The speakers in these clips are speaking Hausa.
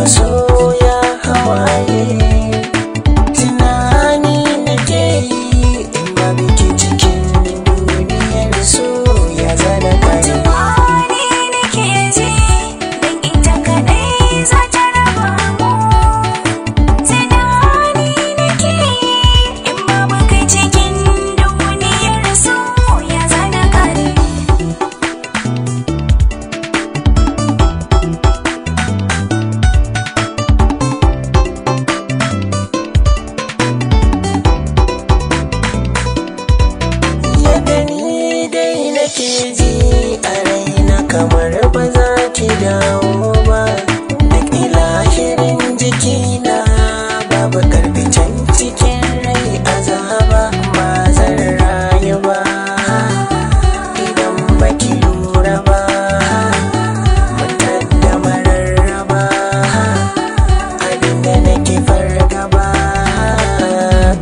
masoya hawaye. Tunani nake yi in ba biki cikin duniyar so ya zana kai. Tunani nake ji dan ita kadai za ta raba mu. Tunani nake yi in babu kai cikin duniyar so ya zana kare. Yadda ni dai nake ji a raina kamar ba za ki dawo ba. Duk ilahirin jikina babu karfi can cikin rai azaba ba zan rayu ba idan baki lura ba. Mutar da mararraba abinda nake fargaba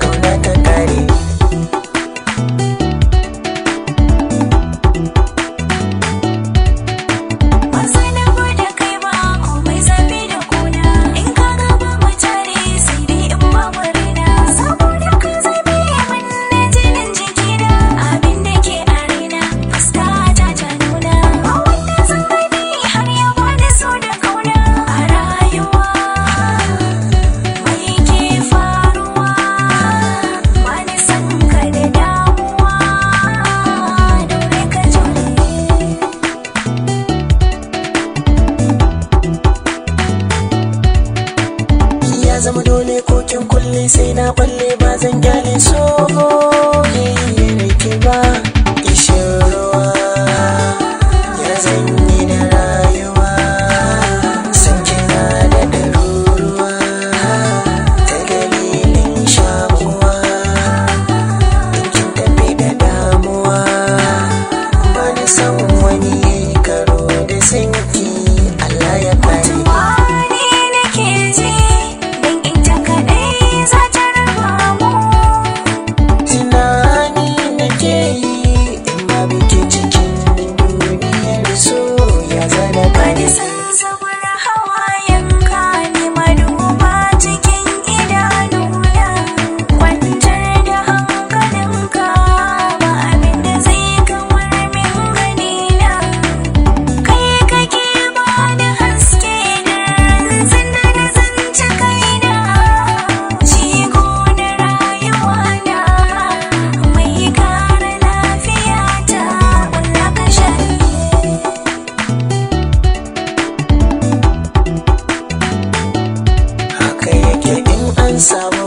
kauna ta kare. Ban sani ba da kai ba komai zafi da kuna. In ka gaba mu tare sai dai in babu raina. Saboda ka zabe min na jinin jikina. Abin da ke a raina fuska ta nuna. Ba wanda zan gani har ya bani so da kauna. A rayuwa mai ke faruwa. Bani san ka da damuwa. Dole ka jure. Ya zama dole kokin kulle sai na balle ba zan gyale so ke ba. Kishin ruwa ya zanyi na rayuwa san kina da ɗaruruwa ta dalilin shakuwa. In kin tafi da damuwa ba ni san wani karo da sanki Allah ya kare. Tunani nake ji dan ita kadai za ta raba mu. Tunani nake yi in ba biki cikin duniyar so ya zana Bani kare. san zubar hawayenka ni maduba cikin idanuna. Kwantar da hankalinka ba abin da zai kawar min ganina. Kai kake bani haske da ranzan da na zance kaina. Jigo na rayuwana mai kare lafiyata wanda ka shaye. Haka yake in an samu